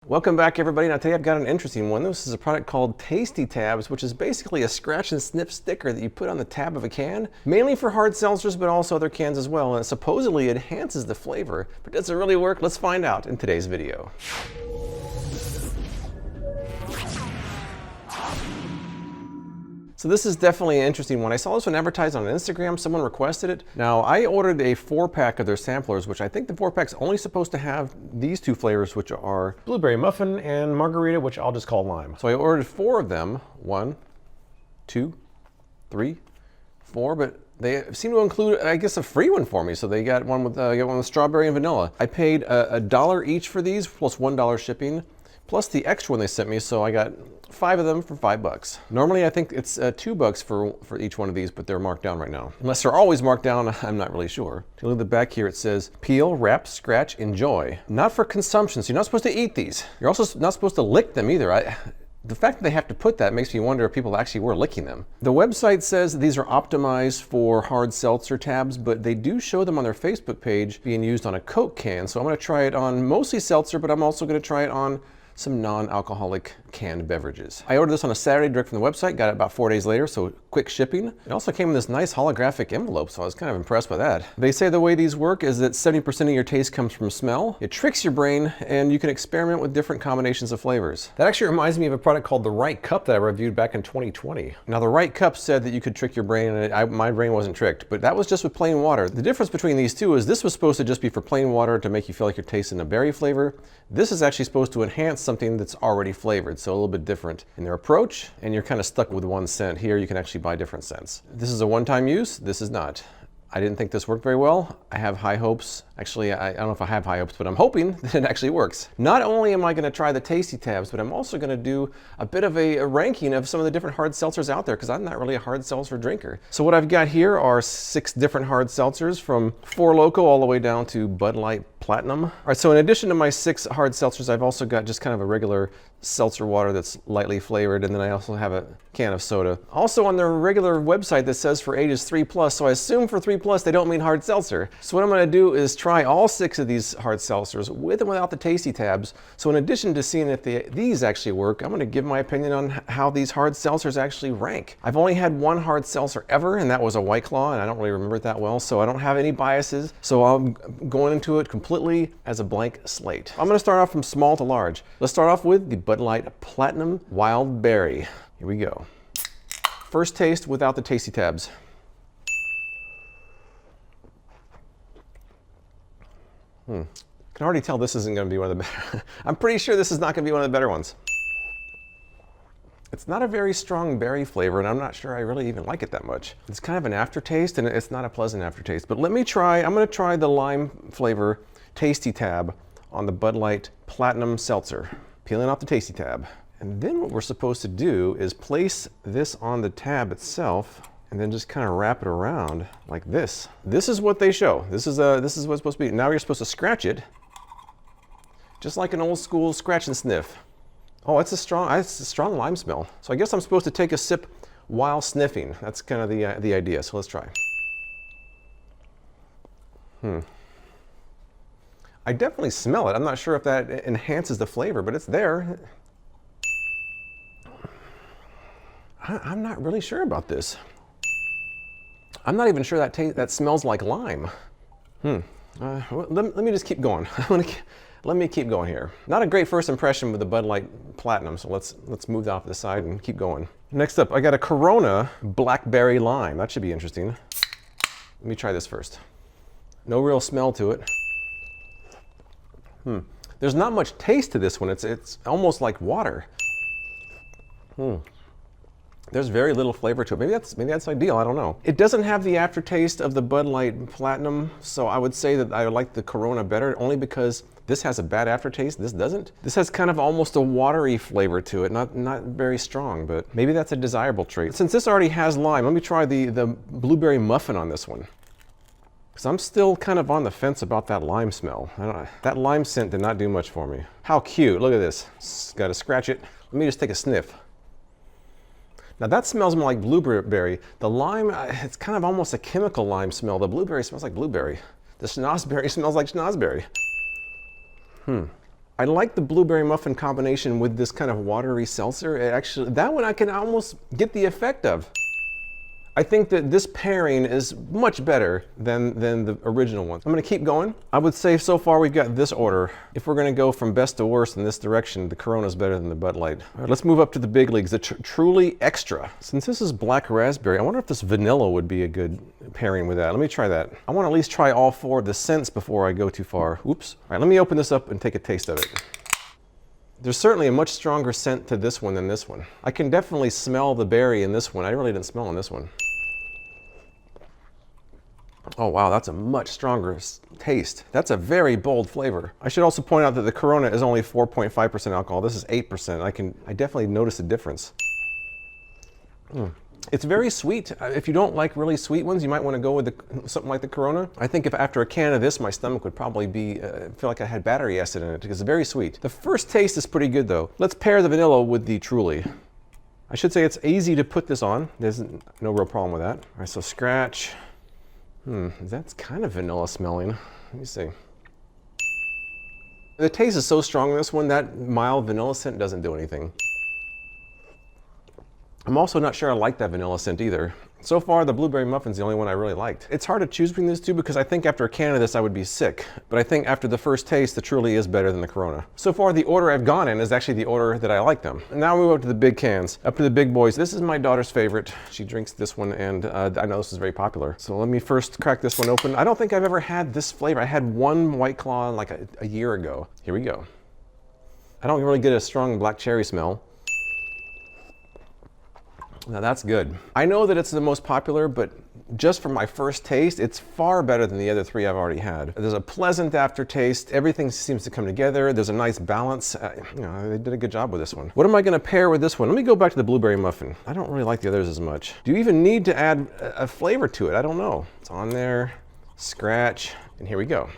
Welcome back, everybody. Now today I've got an interesting one. This is a product called Tasty Tabs, which is basically a scratch and sniff sticker that you put on the tab of a can, mainly for hard seltzers, but also other cans as well. And it supposedly enhances the flavor, but does it really work? Let's find out in today's video. So this is definitely an interesting one. I saw this one advertised on Instagram. Someone requested it. Now I ordered a 4-pack of their samplers, which I think the 4-pack's only supposed to have these two flavors, which are blueberry muffin and margarita, which I'll just call lime. So I ordered 4 of them. 1, 2, 3, 4, but they seem to include, I guess, a free one for me. So they got one with strawberry and vanilla. I paid $1 each for these, plus $1 shipping, plus the extra one they sent me. So I got 5 of them for $5. Normally I think it's $2 for each one of these, but they're marked down right now. Unless they're always marked down, I'm not really sure. If you look at the back here, it says peel, wrap, scratch, enjoy. Not for consumption, so you're not supposed to eat these. You're also not supposed to lick them either. The fact that they have to put that makes me wonder if people actually were licking them. The website says that these are optimized for hard seltzer tabs, but they do show them on their Facebook page being used on a Coke can. So I'm gonna try it on mostly seltzer, but I'm also gonna try it on some non-alcoholic canned beverages. I ordered this on a Saturday direct from the website, got it about 4 days later, so quick shipping. It also came in this nice holographic envelope, so I was kind of impressed by that. They say the way these work is that 70% of your taste comes from smell. It tricks your brain, and you can experiment with different combinations of flavors. That actually reminds me of a product called the Right Cup that I reviewed back in 2020. Now the Right Cup said that you could trick your brain, and my brain wasn't tricked, but that was just with plain water. The difference between these two is this was supposed to just be for plain water to make you feel like you're tasting a berry flavor. This is actually supposed to enhance something that's already flavored, so a little bit different in their approach, and you're kind of stuck with one scent. Here you can actually buy different scents. This is a one-time use, this is not. I didn't think this worked very well. I have high hopes. Actually, I don't know if I have high hopes, but I'm hoping that it actually works. Not only am I gonna try the Tasty Tabs, but I'm also gonna do a bit of a ranking of some of the different hard seltzers out there, because I'm not really a hard seltzer drinker. So what I've got here are 6 different hard seltzers, from Four Loko all the way down to Bud Light Platinum. All right, so in addition to my 6 hard seltzers, I've also got just kind of a regular seltzer water that's lightly flavored, and then I also have a can of soda. Also on their regular website that says for ages 3+, so I assume for 3+ they don't mean hard seltzer. So what I'm gonna do is try all 6 of these hard seltzers with and without the Tasty Tabs. So in addition to seeing if these actually work, I'm gonna give my opinion on how these hard seltzers actually rank. I've only had one hard seltzer ever, and that was a White Claw, and I don't really remember it that well, so I don't have any biases. So I'm going into it completely as a blank slate. I'm gonna start off from small to large. Let's start off with the Bud Light Platinum Wild Berry. Here we go. First taste without the Tasty Tabs. Can already tell this isn't going to be one of the better. I'm pretty sure this is not going to be one of the better ones. It's not a very strong berry flavor, and I'm not sure I really even like it that much. It's kind of an aftertaste, and it's not a pleasant aftertaste. But let me try, I'm going to try the lime flavor Tasty Tab on the Bud Light Platinum Seltzer. Peeling off the Tasty Tab. And then what we're supposed to do is place this on the tab itself, and then just kind of wrap it around like this. This is what they show. This is what it's supposed to be. Now you're supposed to scratch it, just like an old school scratch and sniff. Oh, it's a strong lime smell. So I guess I'm supposed to take a sip while sniffing. That's kind of the idea. So let's try. I definitely smell it. I'm not sure if that enhances the flavor, but it's there. I'm not really sure about this. I'm not even sure that smells like lime. Let me just keep going. Let me keep going here. Not a great first impression with the Bud Light Platinum, so let's move that off to the side and keep going. Next up, I got a Corona Blackberry Lime. That should be interesting. Let me try this first. No real smell to it. There's not much taste to this one. It's almost like water. There's very little flavor to it. Maybe that's ideal, I don't know. It doesn't have the aftertaste of the Bud Light Platinum, so I would say that I like the Corona better, only because this has a bad aftertaste, this doesn't. This has kind of almost a watery flavor to it, not very strong, but maybe that's a desirable trait. Since this already has lime, let me try the blueberry muffin on this one. Because I'm still kind of on the fence about that lime smell. That lime scent did not do much for me. How cute, look at this. Gotta scratch it. Let me just take a sniff. Now that smells more like blueberry. The lime, it's kind of almost a chemical lime smell. The blueberry smells like blueberry. The schnozberry smells like schnozberry. I like the blueberry muffin combination with this kind of watery seltzer. That one I can almost get the effect of. I think that this pairing is much better than the original one. I'm gonna keep going. I would say so far we've got this order. If we're gonna go from best to worst in this direction, the Corona's better than the Bud Light. All right, let's move up to the big leagues, the Truly Extra. Since this is black raspberry, I wonder if this vanilla would be a good pairing with that. Let me try that. I wanna at least try all four of the scents before I go too far. Oops. All right, let me open this up and take a taste of it. There's certainly a much stronger scent to this one than this one. I can definitely smell the berry in this one. I really didn't smell in this one. Oh wow, that's a much stronger taste. That's a very bold flavor. I should also point out that the Corona is only 4.5% alcohol. This is 8%. I definitely notice a difference. It's very sweet. If you don't like really sweet ones, you might want to go with something like the Corona. I think if after a can of this, my stomach would probably feel like I had battery acid in it because it's very sweet. The first taste is pretty good though. Let's pair the vanilla with the Truly. I should say it's easy to put this on. There's no real problem with that. All right, so scratch. That's kind of vanilla smelling. Let me see. The taste is so strong in this one, that mild vanilla scent doesn't do anything. I'm also not sure I like that vanilla scent either. So far, the blueberry muffin's the only one I really liked. It's hard to choose between these two because I think after a can of this, I would be sick. But I think after the first taste, the Truly is better than the Corona. So far, the order I've gone in is actually the order that I like them. And now we move up to the big cans, up to the big boys. This is my daughter's favorite. She drinks this one, and I know this is very popular. So let me first crack this one open. I don't think I've ever had this flavor. I had one White Claw like a year ago. Here we go. I don't really get a strong black cherry smell. Now that's good. I know that it's the most popular, but just from my first taste, it's far better than the other three I've already had. There's a pleasant aftertaste. Everything seems to come together. There's a nice balance. You know, they did a good job with this one. What am I gonna pair with this one? Let me go back to the blueberry muffin. I don't really like the others as much. Do you even need to add a flavor to it? I don't know. It's on there, scratch, and here we go.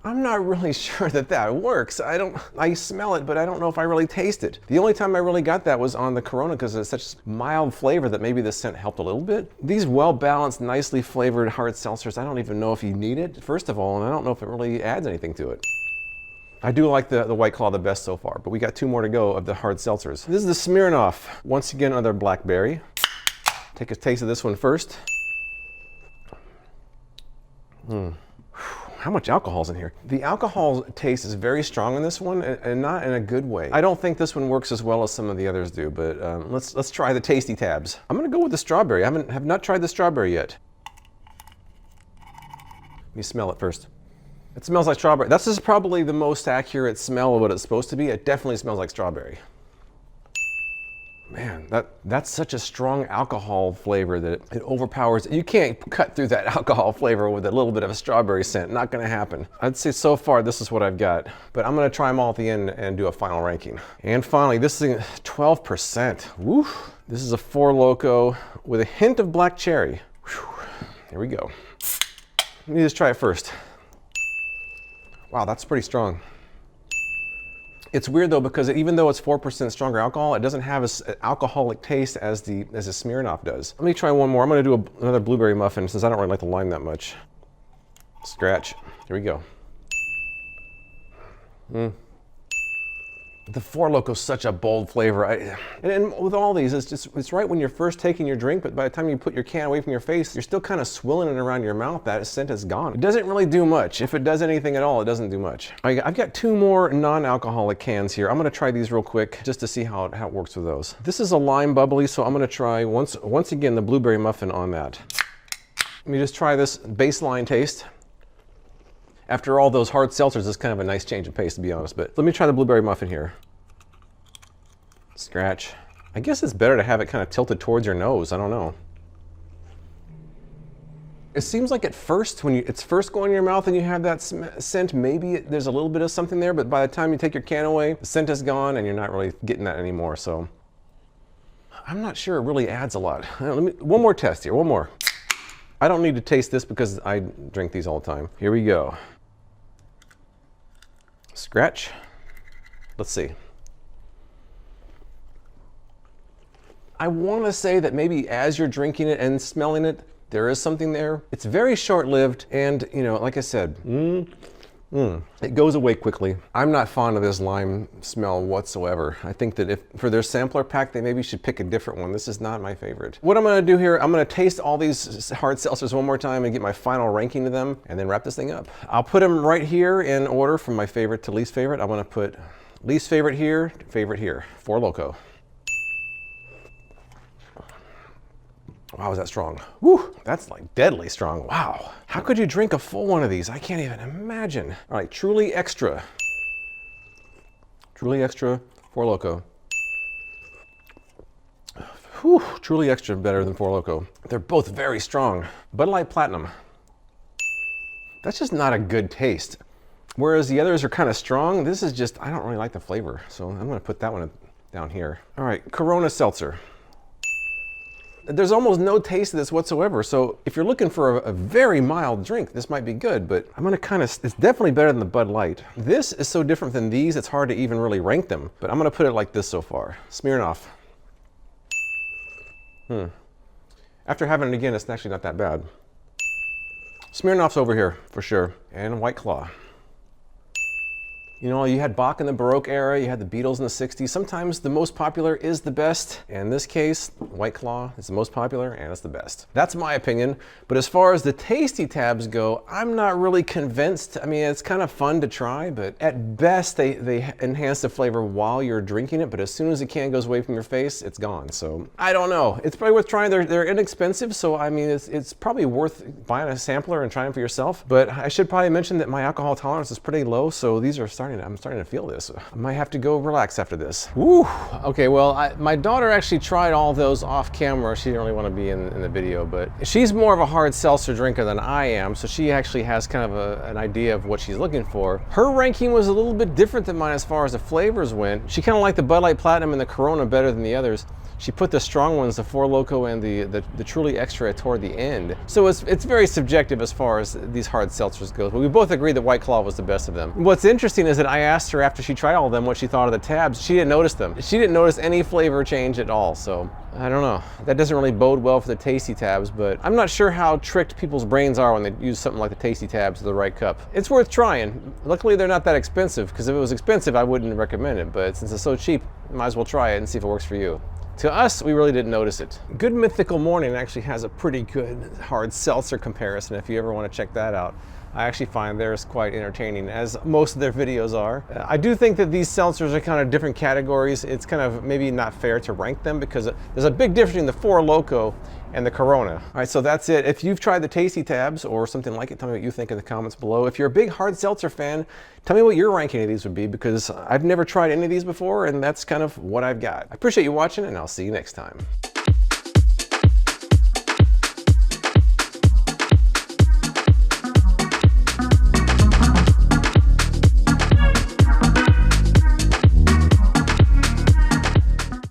I'm not really sure that works. I smell it, but I don't know if I really taste it. The only time I really got that was on the Corona because it's such mild flavor that maybe the scent helped a little bit. These well-balanced, nicely flavored hard seltzers, I don't even know if you need it, first of all, and I don't know if it really adds anything to it. I do like the White Claw the best so far, but we got two more to go of the hard seltzers. This is the Smirnoff. Once again, another blackberry. Take a taste of this one first. How much alcohol's in here? The alcohol taste is very strong in this one, and not in a good way. I don't think this one works as well as some of the others do, but let's try the tasty tabs. I'm gonna go with the strawberry. I have not tried the strawberry yet. Let me smell it first. It smells like strawberry. This is probably the most accurate smell of what it's supposed to be. It definitely smells like strawberry. Man, that's such a strong alcohol flavor that it overpowers. You can't cut through that alcohol flavor with a little bit of a strawberry scent. Not gonna happen. I'd say so far this is what I've got, but I'm gonna try them all at the end and do a final ranking. And finally, this is 12%. Woo! This is a Four Loko with a hint of black cherry. Whew. Here we go. Let me just try it first. Wow, that's pretty strong. It's weird though because even though it's 4% stronger alcohol, it doesn't have an alcoholic taste as the Smirnoff does. Let me try one more. I'm gonna do another blueberry muffin since I don't really like the lime that much. Scratch. Here we go. The Four Loko is such a bold flavor. And with all these, it's right when you're first taking your drink, but by the time you put your can away from your face, you're still kind of swilling it around your mouth. That scent is gone. It doesn't really do much. If it does anything at all, it doesn't do much. I've got two more non-alcoholic cans here. I'm gonna try these real quick just to see how it works with those. This is a lime bubbly, so I'm gonna try once again the blueberry muffin on that. Let me just try this baseline taste. After all those hard seltzers, it's kind of a nice change of pace, to be honest, but let me try the blueberry muffin here. Scratch. I guess it's better to have it kind of tilted towards your nose. I don't know. It seems like at first, when it's first going in your mouth and you have that scent, maybe there's a little bit of something there, but by the time you take your can away, the scent is gone and you're not really getting that anymore, so. I'm not sure it really adds a lot. One more test here, one more. I don't need to taste this because I drink these all the time. Here we go. Scratch. Let's see. I want to say that maybe as you're drinking it and smelling it, There is something there. It's very short-lived, and you know, like I said, it goes away quickly. I'm not fond of this lime smell whatsoever. I think that if for their sampler pack, they maybe should pick a different one. This is not my favorite. What I'm gonna do here, I'm gonna taste all these hard seltzers one more time and get my final ranking of them, and then wrap this thing up. I'll put them right here in order from my favorite to least favorite. I'm gonna put least favorite here, favorite here. Four Loko. Wow, is that strong? Woo, that's like deadly strong. Wow. How could you drink a full one of these? I can't even imagine. All right, Truly Extra. Truly Extra, Four Loko. Whew, Truly Extra better than Four Loko. They're both very strong. Bud Light Platinum. That's just not a good taste. Whereas the others are kind of strong, this is just, I don't really like the flavor. So I'm gonna put that one down here. All right, Corona Seltzer. There's almost no taste of this whatsoever. So if you're looking for a very mild drink, this might be good, but I'm gonna it's definitely better than the Bud Light. This is so different than these, it's hard to even really rank them, but I'm gonna put it like this so far. Smirnoff. After having it again, it's actually not that bad. Smirnoff's over here for sure, and White Claw. You know, you had Bach in the Baroque era, you had the Beatles in the 60s. Sometimes the most popular is the best. In this case, White Claw is the most popular and it's the best. That's my opinion. But as far as the tasty tabs go, I'm not really convinced. I mean, it's kind of fun to try, but at best they enhance the flavor while you're drinking it. But as soon as the can goes away from your face, it's gone. So I don't know. It's probably worth trying. They're inexpensive. So I mean, it's probably worth buying a sampler and trying for yourself. But I should probably mention that my alcohol tolerance is pretty low. So these are I'm starting to feel this. I might have to go relax after this. Woo! Okay, well, my daughter actually tried all those off camera. She didn't really want to be in the video, but she's more of a hard seltzer drinker than I am, so she actually has kind of an idea of what she's looking for. Her ranking was a little bit different than mine as far as the flavors went. She kind of liked the Bud Light Platinum and the Corona better than the others. She put the strong ones, the Four Loko and the Truly Extra toward the end. So it's very subjective as far as these hard seltzers go, but we both agree that White Claw was the best of them. What's interesting is that I asked her after she tried all of them what she thought of the tabs. She didn't notice them. She didn't notice any flavor change at all, so I don't know. That doesn't really bode well for the tasty tabs, but I'm not sure how tricked people's brains are when they use something like the tasty tabs to the right cup. It's worth trying. Luckily, they're not that expensive, because if it was expensive, I wouldn't recommend it, but since it's so cheap, might as well try it and see if it works for you. To us, we really didn't notice it. Good Mythical Morning actually has a pretty good hard seltzer comparison if you ever want to check that out. I actually find theirs quite entertaining, as most of their videos are. I do think that these seltzers are kind of different categories. It's kind of maybe not fair to rank them because there's a big difference between the Four Loko and the Corona. All right, so that's it. If you've tried the Tasty Tabs or something like it, tell me what you think in the comments below. If you're a big hard seltzer fan, tell me what your ranking of these would be, because I've never tried any of these before, and that's kind of what I've got. I appreciate you watching, and I'll see you next time.